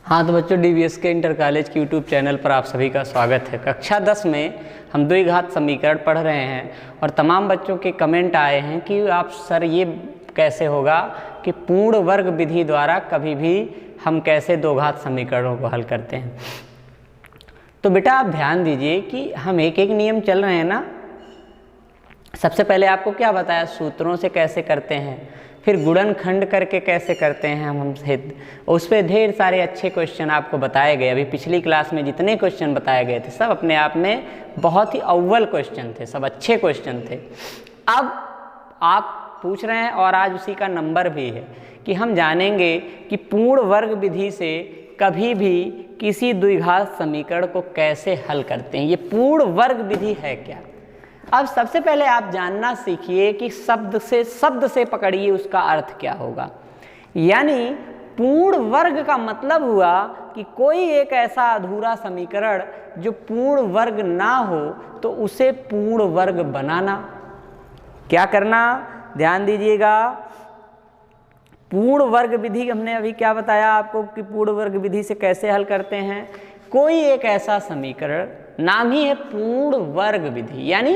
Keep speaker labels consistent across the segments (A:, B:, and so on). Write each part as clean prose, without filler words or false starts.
A: हाँ तो बच्चों, डीवीएस के इंटर कॉलेज के यूट्यूब चैनल पर आप सभी का स्वागत है। कक्षा 10 में हम द्विघात समीकरण पढ़ रहे हैं और तमाम बच्चों के कमेंट आए हैं कि आप सर ये कैसे होगा कि पूर्ण वर्ग विधि द्वारा कभी भी हम कैसे दो घात समीकरणों को हल करते हैं। तो बेटा आप ध्यान दीजिए कि हम एक एक नियम चल रहे हैं ना। सबसे पहले आपको क्या बताया, सूत्रों से कैसे करते हैं, फिर गुणनखंड करके कैसे करते हैं हम उस पर ढेर सारे अच्छे क्वेश्चन आपको बताए गए। अभी पिछली क्लास में जितने क्वेश्चन बताए गए थे सब अपने आप में बहुत ही अव्वल क्वेश्चन थे, सब अच्छे क्वेश्चन थे। अब आप पूछ रहे हैं और आज उसी का नंबर भी है कि हम जानेंगे कि पूर्ण वर्ग विधि से कभी भी किसी द्विघात समीकरण को कैसे हल करते हैं। ये पूर्ण वर्ग विधि है क्या। अब सबसे पहले आप जानना सीखिए कि शब्द से पकड़िए उसका अर्थ क्या होगा। यानी पूर्ण वर्ग का मतलब हुआ कि कोई एक ऐसा अधूरा समीकरण जो पूर्ण वर्ग ना हो तो उसे पूर्ण वर्ग बनाना। क्या करना, ध्यान दीजिएगा। पूर्ण वर्ग विधि हमने अभी क्या बताया आपको कि पूर्ण वर्ग विधि से कैसे हल करते हैं। कोई एक ऐसा समीकरण, नाम ही है पूर्ण वर्ग विधि, यानी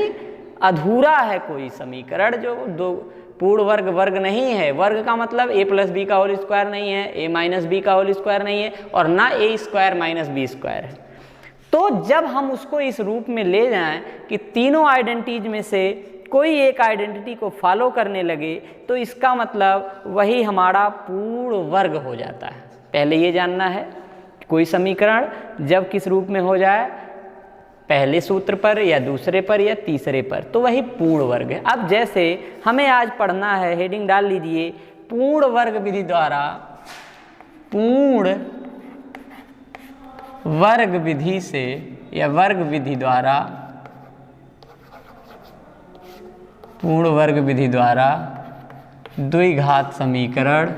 A: अधूरा है कोई समीकरण जो दो पूर्ण वर्ग नहीं है। वर्ग का मतलब a प्लस बी का होल स्क्वायर नहीं है, a माइनस बी का होल स्क्वायर नहीं है और ना a square minus B square है। तो जब हम उसको इस रूप में ले जाएं कि तीनों आइडेंटिटीज में से कोई एक आइडेंटिटी को फॉलो करने लगे तो इसका मतलब वही हमारा पूर्ण वर्ग हो जाता है। पहले ये जानना है कोई समीकरण जब किस रूप में हो जाए, पहले सूत्र पर या दूसरे पर या तीसरे पर, तो वही पूर्ण वर्ग है। अब जैसे हमें आज पढ़ना है, हेडिंग डाल लीजिए, पूर्ण वर्ग विधि द्वारा, पूर्ण वर्ग विधि से या वर्ग विधि द्वारा, पूर्ण वर्ग विधि द्वारा द्विघात समीकरण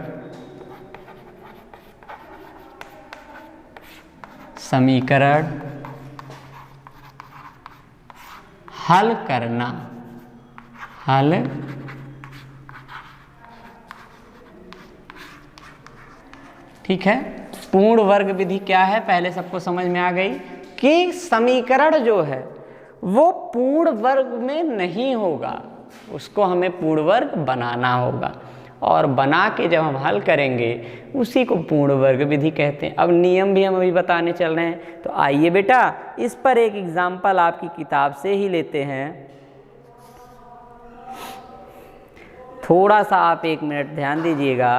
A: हल करना। ठीक है। पूर्ण वर्ग विधि क्या है, पहले सबको समझ में आ गई कि समीकरण जो है वो पूर्ण वर्ग में नहीं होगा, उसको हमें पूर्ण वर्ग बनाना होगा और बना के जब हम हल करेंगे उसी को पूर्ण वर्ग विधि कहते हैं। अब नियम भी हम अभी बताने चल रहे हैं, तो आइए बेटा इस पर एक एग्जाम्पल आपकी किताब से ही लेते हैं। थोड़ा सा आप 1 मिनट ध्यान दीजिएगा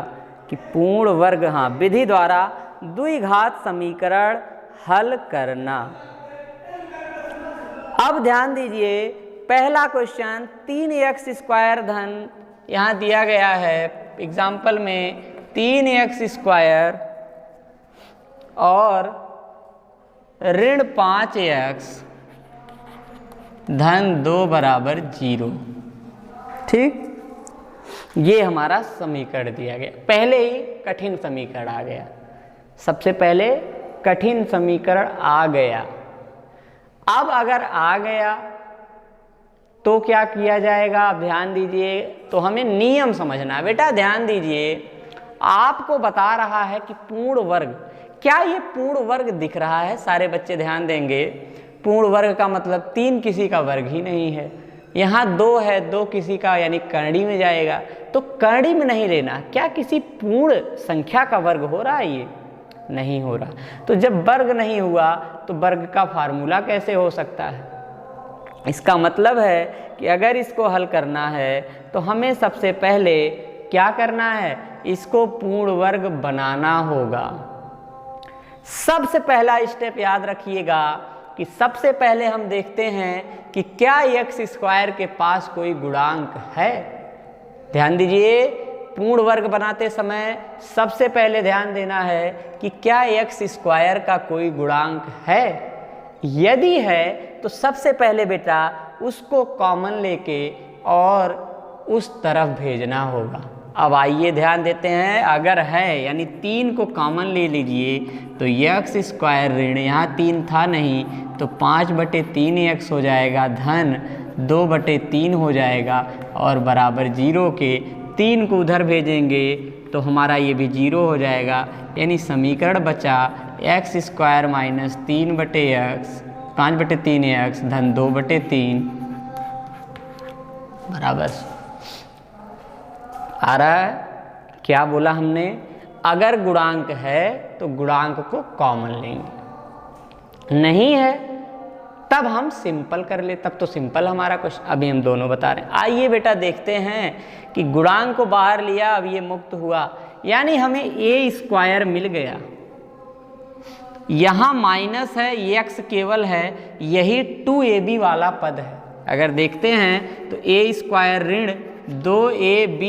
A: कि पूर्ण वर्ग विधि द्वारा द्विघात समीकरण हल करना। अब ध्यान दीजिए, पहला क्वेश्चन 3x स्क्वायर धन, यहाँ दिया गया है एग्जाम्पल में 3x स्क्वायर और ऋण 5x धन 2 बराबर 0। ठीक, ये हमारा समीकरण दिया गया। पहले ही कठिन समीकरण आ गया, सबसे पहले कठिन समीकरण आ गया। अब अगर आ गया तो क्या किया जाएगा, आप ध्यान दीजिए। तो हमें नियम समझना है बेटा, ध्यान दीजिए। आपको बता रहा है कि पूर्ण वर्ग, क्या ये पूर्ण वर्ग दिख रहा है, सारे बच्चे ध्यान देंगे। पूर्ण वर्ग का मतलब 3 किसी का वर्ग ही नहीं है। यहाँ 2 है, 2 किसी का यानी करड़ी में जाएगा, तो करड़ी में नहीं लेना। क्या किसी पूर्ण संख्या का वर्ग हो रहा है, ये नहीं हो रहा। तो जब वर्ग नहीं हुआ तो वर्ग का फार्मूला कैसे हो सकता है। इसका मतलब है कि अगर इसको हल करना है तो हमें सबसे पहले क्या करना है, इसको पूर्ण वर्ग बनाना होगा। सबसे पहला स्टेप याद रखिएगा कि सबसे पहले हम देखते हैं कि क्या x स्क्वायर के पास कोई गुणांक है। ध्यान दीजिए, पूर्ण वर्ग बनाते समय सबसे पहले ध्यान देना है कि क्या x स्क्वायर का कोई गुणांक है। यदि है तो सबसे पहले बेटा उसको कॉमन लेके और उस तरफ भेजना होगा। अब आइए ध्यान देते हैं, अगर है यानी 3 को कॉमन ले लीजिए तो x स्क्वायर ऋण, यहाँ 3 था नहीं तो 5/3x हो जाएगा धन 2/3 हो जाएगा और बराबर 0 के 3 को उधर भेजेंगे तो हमारा ये भी 0 हो जाएगा। यानी समीकरण बचा x square minus 3/x 5/3x धन 2/3 बराबर आ रहा है। क्या बोला हमने, अगर गुणांक है तो गुणांक को कॉमन लेंगे, नहीं है तब हम सिंपल कर ले, तब तो सिंपल हमारा क्वेश्चन। अभी हम दोनों बता रहे हैं। आइए बेटा देखते हैं कि गुणांक को बाहर लिया, अब ये मुक्त हुआ, यानी हमें ए स्क्वायर मिल गया। यहाँ माइनस है, एक्स केवल है, यही 2ab वाला पद है। अगर देखते हैं तो ए स्क्वायर ऋण 2ab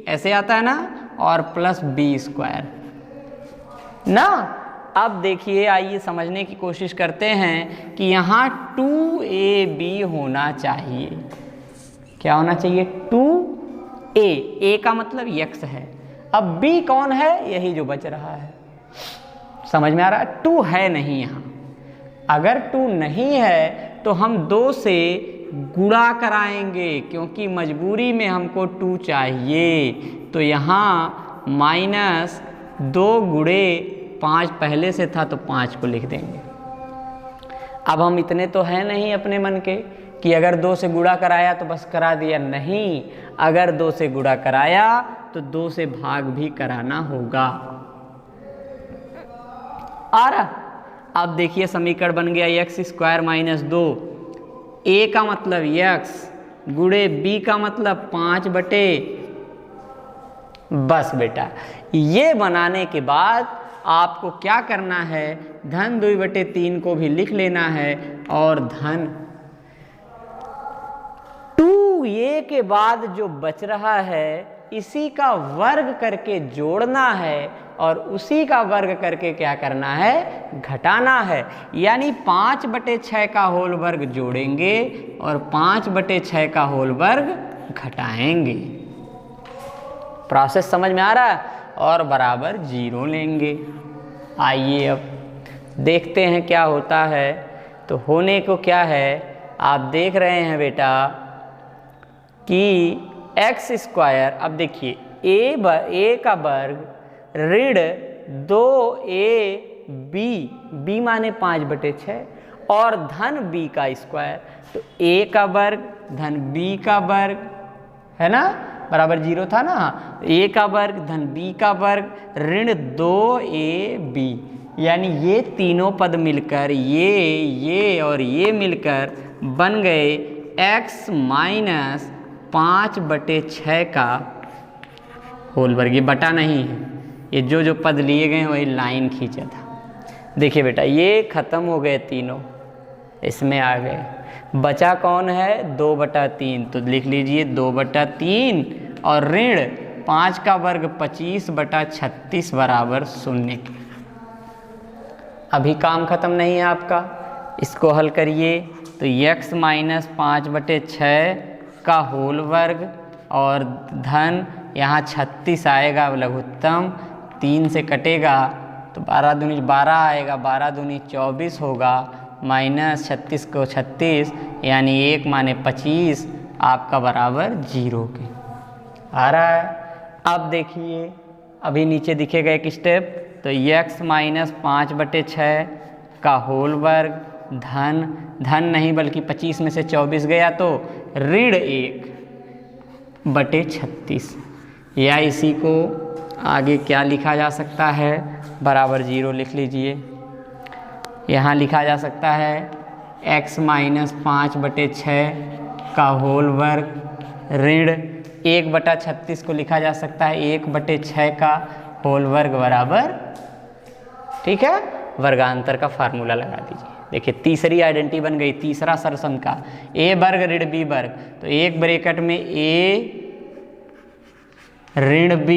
A: ऐसे आता है ना, और प्लस बी स्क्वायर ना। अब देखिए, आइए समझने की कोशिश करते हैं कि यहाँ 2ab होना चाहिए। क्या होना चाहिए, 2a का मतलब x है। अब b कौन है, यही जो बच रहा है। समझ में आ रहा है, 2 है नहीं यहाँ। अगर 2 नहीं है तो हम 2 से गुणा कराएंगे, क्योंकि मजबूरी में हमको 2 चाहिए। तो यहाँ माइनस 2 गुणे 5 पहले से था तो 5 को लिख देंगे। अब हम इतने तो हैं नहीं अपने मन के कि अगर 2 से गुणा कराया तो बस करा दिया, नहीं। अगर 2 से गुणा कराया तो 2 से भाग भी कराना होगा। आ रहा, अब देखिए समीकरण बन गया एक्स स्क्वायर माइनस 2, ए का मतलब x गुणे बी का मतलब 5 बटे, बस बेटा ये बनाने के बाद आपको क्या करना है, धन 2/3 को भी लिख लेना है और धन 2a के बाद जो बच रहा है इसी का वर्ग करके जोड़ना है और उसी का वर्ग करके क्या करना है, घटाना है। यानी 5/6 का होल वर्ग जोड़ेंगे और 5/6 का होल वर्ग घटाएंगे। प्रोसेस समझ में आ रहा है, और बराबर 0 लेंगे। आइए अब देखते हैं क्या होता है। तो होने को क्या है, आप देख रहे हैं बेटा कि एक्स स्क्वायर, अब देखिए ए का वर्ग ऋण 2ab माने 5/6 और धन b का स्क्वायर, तो a का वर्ग धन b का वर्ग है ना, बराबर 0 था ना। a का वर्ग धन b का वर्ग ऋण 2ab, यानी ये तीनों पद मिलकर ये और ये मिलकर बन गए x माइनस 5/6 का होल वर्ग। ये बटा नहीं है, ये जो पद लिए गए हैं वही लाइन खींचा था। देखिए बेटा ये खत्म हो गए तीनों, इसमें आ गए। बचा कौन है, 2/3, तो लिख लीजिए 2/3 और ऋण 5 का वर्ग 25/36 बराबर 0 के। अभी काम खत्म नहीं है आपका, इसको हल करिए तो x माइनस 5/6 का होल वर्ग और धन यहाँ 36 आएगा लघुत्तम, 3 से कटेगा तो 12 दूनी 12 आएगा, 12 दूनी 24 होगा, माइनस 36 को 36 यानी 1 माने 25 आपका बराबर 0 के आ रहा है। अब देखिए अभी नीचे दिखेगा एक स्टेप, तो x माइनस 5/6 का होल वर्ग धन नहीं बल्कि 25 में से 24 गया तो ऋण 1/36, या इसी को आगे क्या लिखा जा सकता है, बराबर 0 लिख लीजिए। यहाँ लिखा जा सकता है x माइनस 5/6 का होल वर्ग ऋण 1/36 को लिखा जा सकता है 1/6 का होल वर्ग बराबर, ठीक है, वर्गांतर का फार्मूला लगा दीजिए। देखिए तीसरी आइडेंटिटी बन गई, तीसरा सरसम का a वर्ग ऋण b वर्ग, तो एक ब्रैकेट में a ऋण b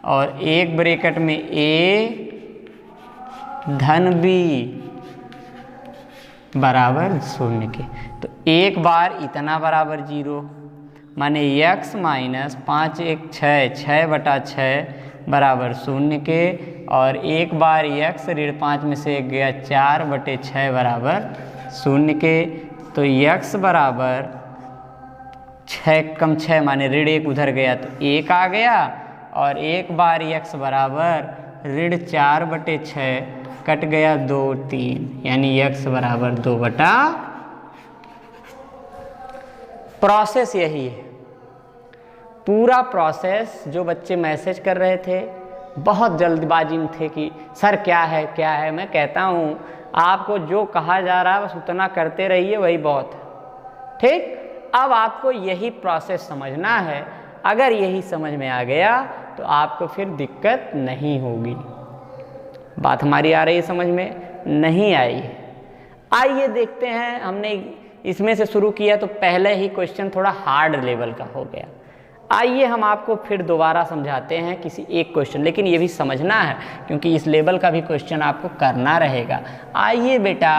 A: और एक ब्रैकेट में a धन b बराबर 0 के। तो एक बार इतना बराबर 0 माने x माइनस 5 1 6 6/6 बराबर 0 के, और एक बार x ऋण 5 में से 1 गया 4/6 बराबर 0 के। तो x बराबर 6 कम 6 माने ऋण 1 उधर गया तो 1 आ गया, और एक बार x बराबर ऋण 4/6 कट गया 2 3, यानी x बराबर 2 बटा। प्रोसेस यही है, पूरा प्रोसेस। जो बच्चे मैसेज कर रहे थे बहुत जल्दबाजी में थे कि सर क्या है क्या है, मैं कहता हूँ आपको जो कहा जा रहा है बस उतना करते रहिए, वही बहुत है। ठीक, अब आपको यही प्रोसेस समझना है। अगर यही समझ में आ गया तो आपको फिर दिक्कत नहीं होगी। बात हमारी आ रही है समझ में? नहीं आई है। आइए देखते हैं, हमने इसमें से शुरू किया तो पहले ही क्वेश्चन थोड़ा हार्ड लेवल का हो गया। आइए हम आपको फिर दोबारा समझाते हैं किसी एक क्वेश्चन, लेकिन ये भी समझना है क्योंकि इस लेवल का भी क्वेश्चन आपको करना रहेगा। आइए बेटा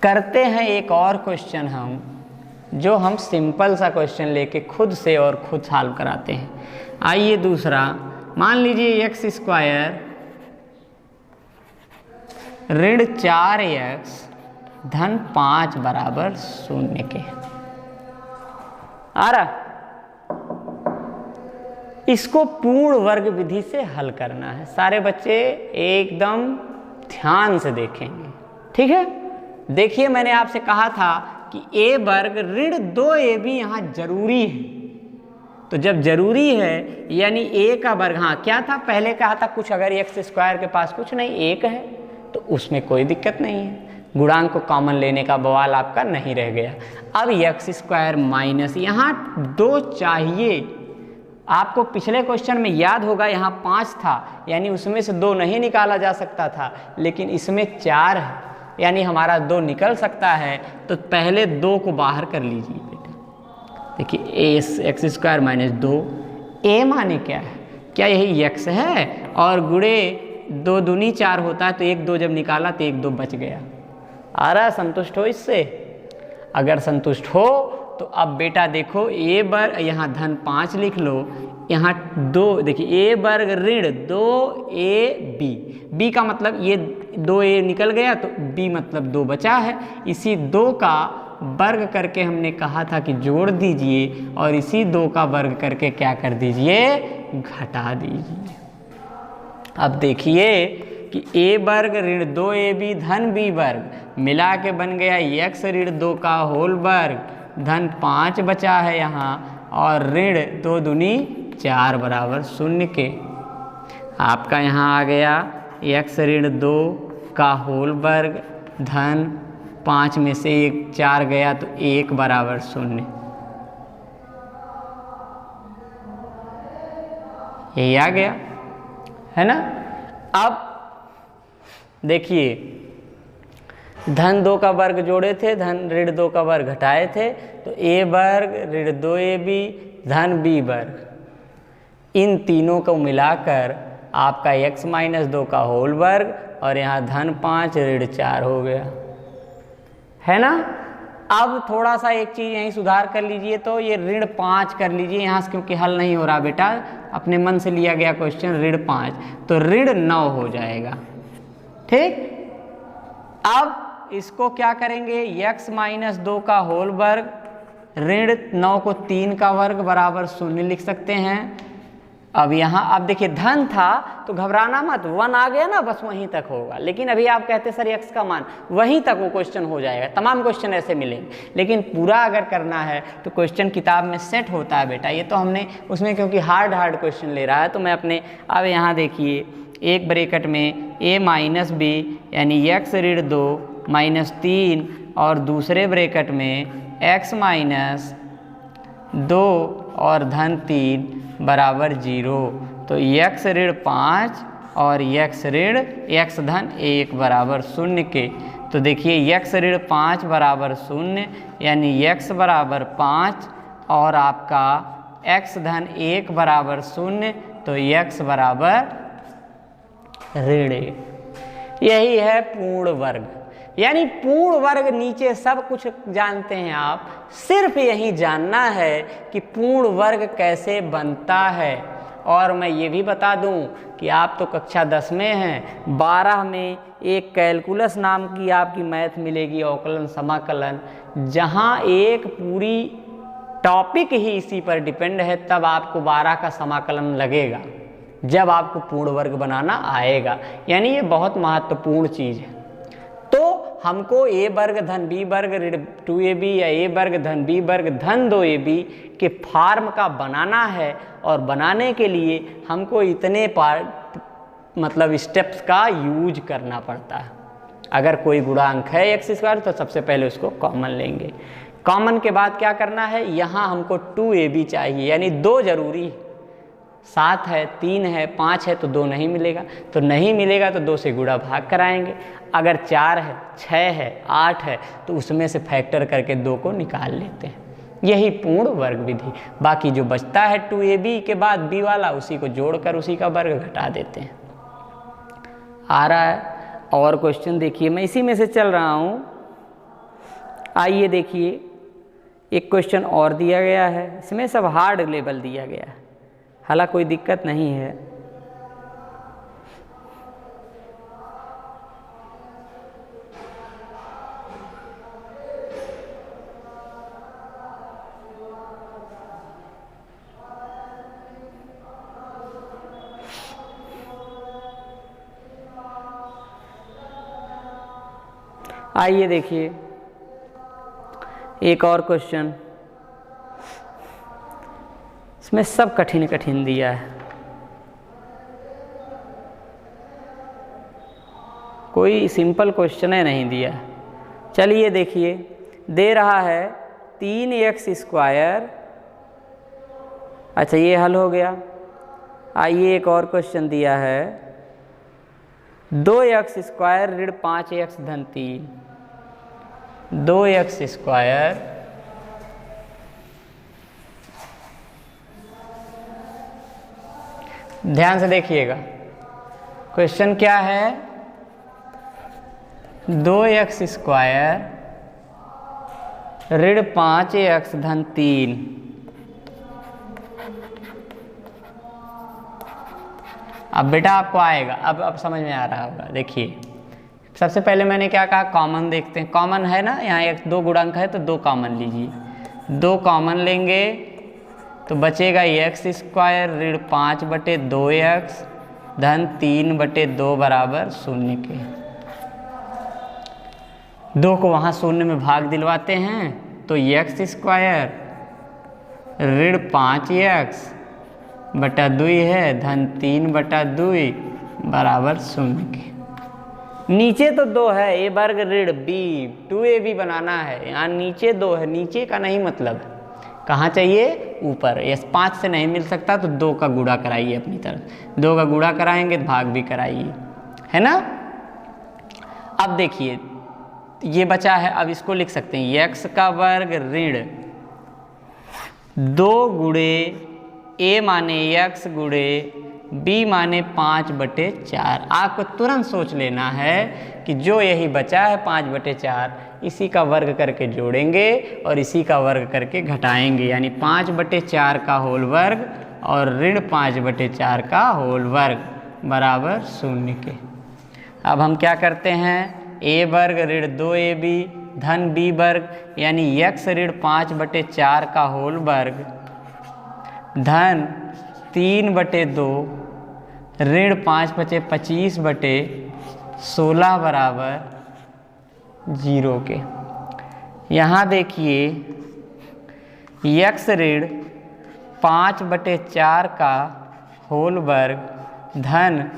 A: करते हैं एक और क्वेश्चन हम, जो हम सिंपल सा क्वेश्चन लेके खुद से और खुद सॉल्व कराते हैं। आइए दूसरा, मान लीजिए x स्क्वायर ऋण 4x धन 5 बराबर 0 के। आ रहा, इसको पूर्ण वर्ग विधि से हल करना है। सारे बच्चे एकदम ध्यान से देखेंगे, ठीक है? देखिए मैंने आपसे कहा था कि a वर्ग ऋण 2ab यहाँ जरूरी है। तो जब जरूरी है यानी a का वर्ग, हाँ क्या था पहले कहा था कुछ, अगर x स्क्वायर के पास कुछ नहीं 1 है तो उसमें कोई दिक्कत नहीं है, गुणांक को कॉमन लेने का बवाल आपका नहीं रह गया। अब x स्क्वायर माइनस यहाँ 2 चाहिए। आपको पिछले क्वेश्चन में याद होगा यहाँ 5 था, यानी उसमें से 2 नहीं निकाला जा सकता था, लेकिन इसमें 4 है यानी हमारा 2 निकल सकता है। तो पहले 2 को बाहर कर लीजिए बेटा। देखिए x स्क्वायर माइनस 2, a माने क्या है? क्या यही x है? और गुणे 2 दूनी 4 होता है, तो 1 2 जब निकाला तो 1 2 बच गया। आ रहा, संतुष्ट हो इससे? अगर संतुष्ट हो तो अब बेटा देखो a वर्ग, यहाँ धन 5 लिख लो, यहाँ 2, देखिए a वर्ग ऋण 2ab, b का मतलब ये 2a निकल गया तो b मतलब 2 बचा है। इसी 2 का वर्ग करके हमने कहा था कि जोड़ दीजिए, और इसी 2 का वर्ग करके क्या कर दीजिए? घटा दीजिए। अब देखिए कि a वर्ग ऋण 2ab धन b वर्ग मिला के बन गया x ऋण 2 का होल वर्ग धन 5 बचा है यहाँ, और ऋण 2 दूनी 4 बराबर 0 के। आपका यहाँ आ गया x ऋण 2 का होल वर्ग धन 5 में से 1 4 गया तो 1 बराबर 0। यही आ गया है ना। अब देखिए धन 2 का वर्ग जोड़े थे, धन ऋण 2 का वर्ग घटाए थे, तो a वर्ग ऋण 2ab धन b वर्ग, इन तीनों को मिलाकर आपका x माइनस 2 का होल वर्ग, और यहाँ धन 5 ऋण 4 हो गया, है ना। अब थोड़ा सा एक चीज़ यहीं सुधार कर लीजिए, तो ये ऋण 5 कर लीजिए यहाँ से, क्योंकि हल नहीं हो रहा बेटा, अपने मन से लिया गया क्वेश्चन ऋण 5, तो ऋण 9 हो जाएगा। ठीक, अब इसको क्या करेंगे? x माइनस 2 का होल वर्ग ऋण 9 को 3 का वर्ग बराबर 0 लिख सकते हैं। अब यहाँ अब देखिए धन था तो घबराना मत, 1 आ गया ना, बस वहीं तक होगा। लेकिन अभी आप कहते सर x का मान, वहीं तक वो क्वेश्चन हो जाएगा। तमाम क्वेश्चन ऐसे मिलेंगे, लेकिन पूरा अगर करना है तो क्वेश्चन किताब में सेट होता है बेटा। ये तो हमने उसमें क्योंकि हार्ड क्वेश्चन ले रहा है, तो मैं अपने अब यहाँ देखिए एक ब्रैकेट में a माइनस b यानी x ऋण 2 माइनस 3, और दूसरे ब्रैकेट में x माइनस 2 और धन 3 बराबर 0। तो x ऋण 5 और x ऋण x धन 1 बराबर 0 के। तो देखिए x ऋण 5 बराबर 0 यानी x बराबर 5 और आपका x धन 1 बराबर 0, तो x बराबर ऋण 1। यही है पूर्ण वर्ग। यानी पूर्ण वर्ग नीचे सब कुछ जानते हैं आप, सिर्फ यही जानना है कि पूर्ण वर्ग कैसे बनता है। और मैं ये भी बता दूं कि आप तो कक्षा 10 में हैं, 12 में एक कैलकुलस नाम की आपकी मैथ मिलेगी, अवकलन समाकलन, जहां एक पूरी टॉपिक ही इसी पर डिपेंड है, तब आपको 12 का समाकलन लगेगा। जब आपको पूर्ण वर्ग बनाना आएगा, यानी ये बहुत महत्वपूर्ण चीज़ है। तो हमको a वर्ग धन b वर्ग ऋण 2ab या a वर्ग धन b वर्ग धन 2ab के फॉर्म का बनाना है, और बनाने के लिए हमको इतने मतलब स्टेप्स का यूज करना पड़ता है। अगर कोई गुणांक है एक्स स्क्वायर तो सबसे पहले उसको कॉमन लेंगे। कॉमन के बाद क्या करना है, यहाँ हमको 2ab चाहिए, यानी 2 जरूरी है। 7 है, 3 है, 5 है तो 2 नहीं मिलेगा, तो नहीं मिलेगा तो 2 से गुणा भाग कराएंगे। अगर 4 है, 6 है, 8 है तो उसमें से फैक्टर करके 2 को निकाल लेते हैं। यही पूर्ण वर्ग विधि। बाकी जो बचता है 2ab के बाद b वाला, उसी को जोड़कर उसी का वर्ग घटा देते हैं। आ रहा है? और क्वेश्चन देखिए, मैं इसी में से चल रहा हूँ। आइए देखिए, एक क्वेश्चन और दिया गया है, इसमें सब हार्ड लेवल दिया गया है, हालांकि कोई दिक्कत नहीं है। आइए देखिए एक और क्वेश्चन, इसमें सब कठिन कठिन दिया है, कोई सिंपल क्वेश्चन है नहीं दिया। चलिए देखिए, दे रहा है 3x स्क्वायर। अच्छा, ये हल हो गया। आइए एक और क्वेश्चन दिया है 2x स्क्वायर ऋण 5x धन 3। 2x स्क्वायर ध्यान से देखिएगा, क्वेश्चन क्या है, 2x स्क्वायर ऋण 5x धन 3। अब बेटा आपको आएगा, अब समझ में आ रहा होगा। देखिए, सबसे पहले मैंने क्या कहा, कॉमन देखते हैं। कॉमन है ना, यहाँ 1-2 गुणांक है तो 2 कॉमन लीजिए। 2 कॉमन लेंगे तो बचेगा x स्क्वायर ऋण 5/2x धन 3/2 बराबर 0 के। 2 को वहाँ 0 में भाग दिलवाते हैं तो x स्क्वायर ऋण 5x बटा 2 है धन 3/2 बराबर 0 के। नीचे तो 2 है, a वर्ग ऋण b 2ab बनाना है, यहाँ नीचे 2 है, नीचे का नहीं मतलब कहाँ चाहिए, ऊपर। ये 5 से नहीं मिल सकता तो 2 का गुणा कराइए अपनी तरफ, 2 का गुणा कराएंगे तो भाग भी कराइए, है ना। अब देखिए ये बचा है, अब इसको लिख सकते हैं x का वर्ग ऋण 2 गुणे a माने x गुणे b माने 5/4। आपको तुरंत सोच लेना है कि जो यही बचा है 5/4, इसी का वर्ग करके जोड़ेंगे और इसी का वर्ग करके घटाएंगे, यानी 5/4 का होल वर्ग और ऋण 5/4 का होल वर्ग बराबर 0 के। अब हम क्या करते हैं, a वर्ग ऋण 2ab धन b वर्ग यानी x ऋण 5/4 का होल वर्ग धन 3/2 ऋण 5/25/16 बराबर 0 के। यहाँ देखिए x ऋण 5/4 का होल वर्ग धन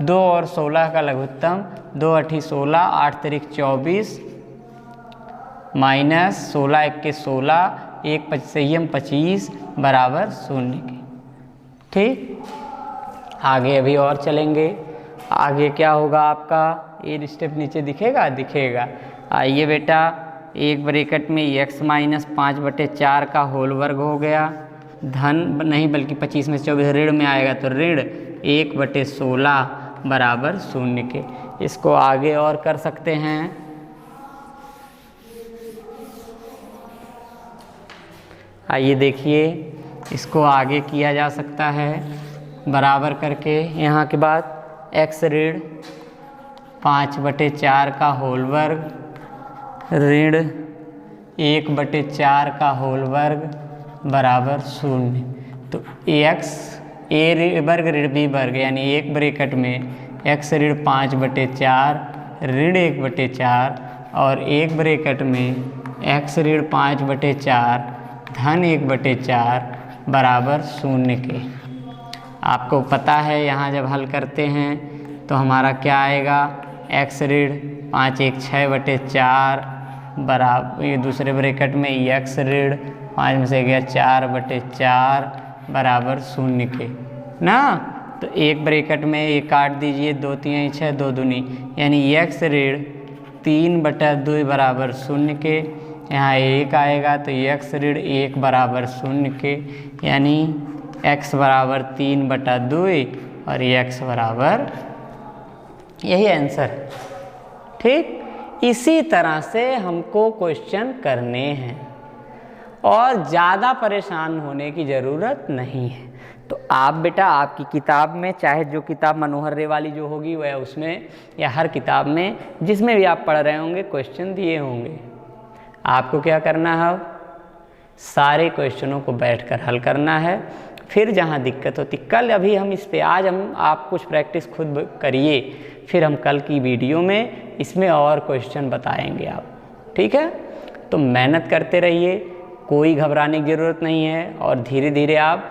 A: 2 और 16 का लघुत्तम, 2 8 16, 8 3 24 माइनस 16 1 16, 1 5 25 बराबर 0 के। ठीक, आगे अभी और चलेंगे। आगे क्या होगा आपका, ये स्टेप नीचे दिखेगा, दिखेगा। आइए बेटा, एक ब्रैकेट में x माइनस 5/4 का होल वर्ग हो गया, धन नहीं बल्कि 25 में 24 ऋण में आएगा तो ऋण 1/16 बराबर 0 के। इसको आगे और कर सकते हैं। आइए देखिए, इसको आगे किया जा सकता है बराबर करके। यहाँ के बाद x ऋण 5/4 का होल वर्ग ऋण 1/4 का होल वर्ग बराबर 0। तो ए वर्ग ऋण बी वर्ग, यानी एक ब्रैकेट में x ऋण 5/4 ऋण 1/4 और एक ब्रैकेट में x ऋण 5/4 धन 1/4 बराबर 0 के। आपको पता है यहाँ जब हल करते हैं तो हमारा क्या आएगा, x ऋण 5 1 6/4 बराबर, ये दूसरे ब्रैकेट में x ऋण 5 में से गया 4/4 बराबर 0 के ना। तो एक ब्रैकेट में ये काट दीजिए, 2 3 6 2 दूनी, यानी x ऋण 3/2 बराबर 0 के। यहाँ 1 आएगा तो x ऋण 1 बराबर 0 के, यानी x बराबर 3/2 और x बराबर, यही आंसर। ठीक, इसी तरह से हमको क्वेश्चन करने हैं और ज़्यादा परेशान होने की ज़रूरत नहीं है। तो आप बेटा आपकी किताब में, चाहे जो किताब मनोहर रे वाली जो होगी वह उसमें, या हर किताब में जिसमें भी आप पढ़ रहे होंगे क्वेश्चन दिए होंगे। आपको क्या करना है, सारे क्वेश्चनों को बैठकर हल करना है। फिर जहाँ दिक्कत होती, कल अभी हम इस पे, आज हम आप कुछ प्रैक्टिस खुद करिए, फिर हम कल की वीडियो में इसमें और क्वेश्चन बताएंगे आप। ठीक है, तो मेहनत करते रहिए, कोई घबराने की ज़रूरत नहीं है। और धीरे धीरे आप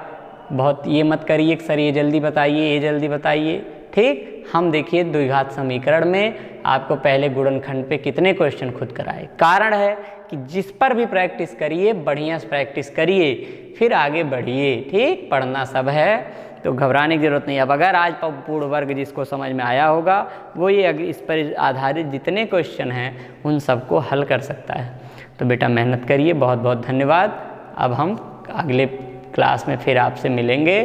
A: बहुत ये मत करिए कि सर ये जल्दी बताइए, ये जल्दी बताइए। ठीक, हम देखिए द्विघात समीकरण में आपको पहले गुणनखंड पे कितने क्वेश्चन खुद कराए। कारण है कि जिस पर भी प्रैक्टिस करिए, बढ़िया से प्रैक्टिस करिए, फिर आगे बढ़िए। ठीक, पढ़ना सब है तो घबराने की ज़रूरत नहीं। अब अगर आज पूर्ण वर्ग जिसको समझ में आया होगा वो ये इस पर आधारित जितने क्वेश्चन हैं उन सबको हल कर सकता है। तो बेटा मेहनत करिए, बहुत बहुत धन्यवाद। अब हम अगले क्लास में फिर आपसे मिलेंगे,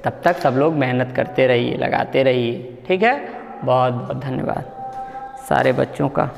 A: तब तक सब लोग मेहनत करते रहिए, लगाते रहिए। ठीक है, बहुत बहुत धन्यवाद सारे बच्चों का।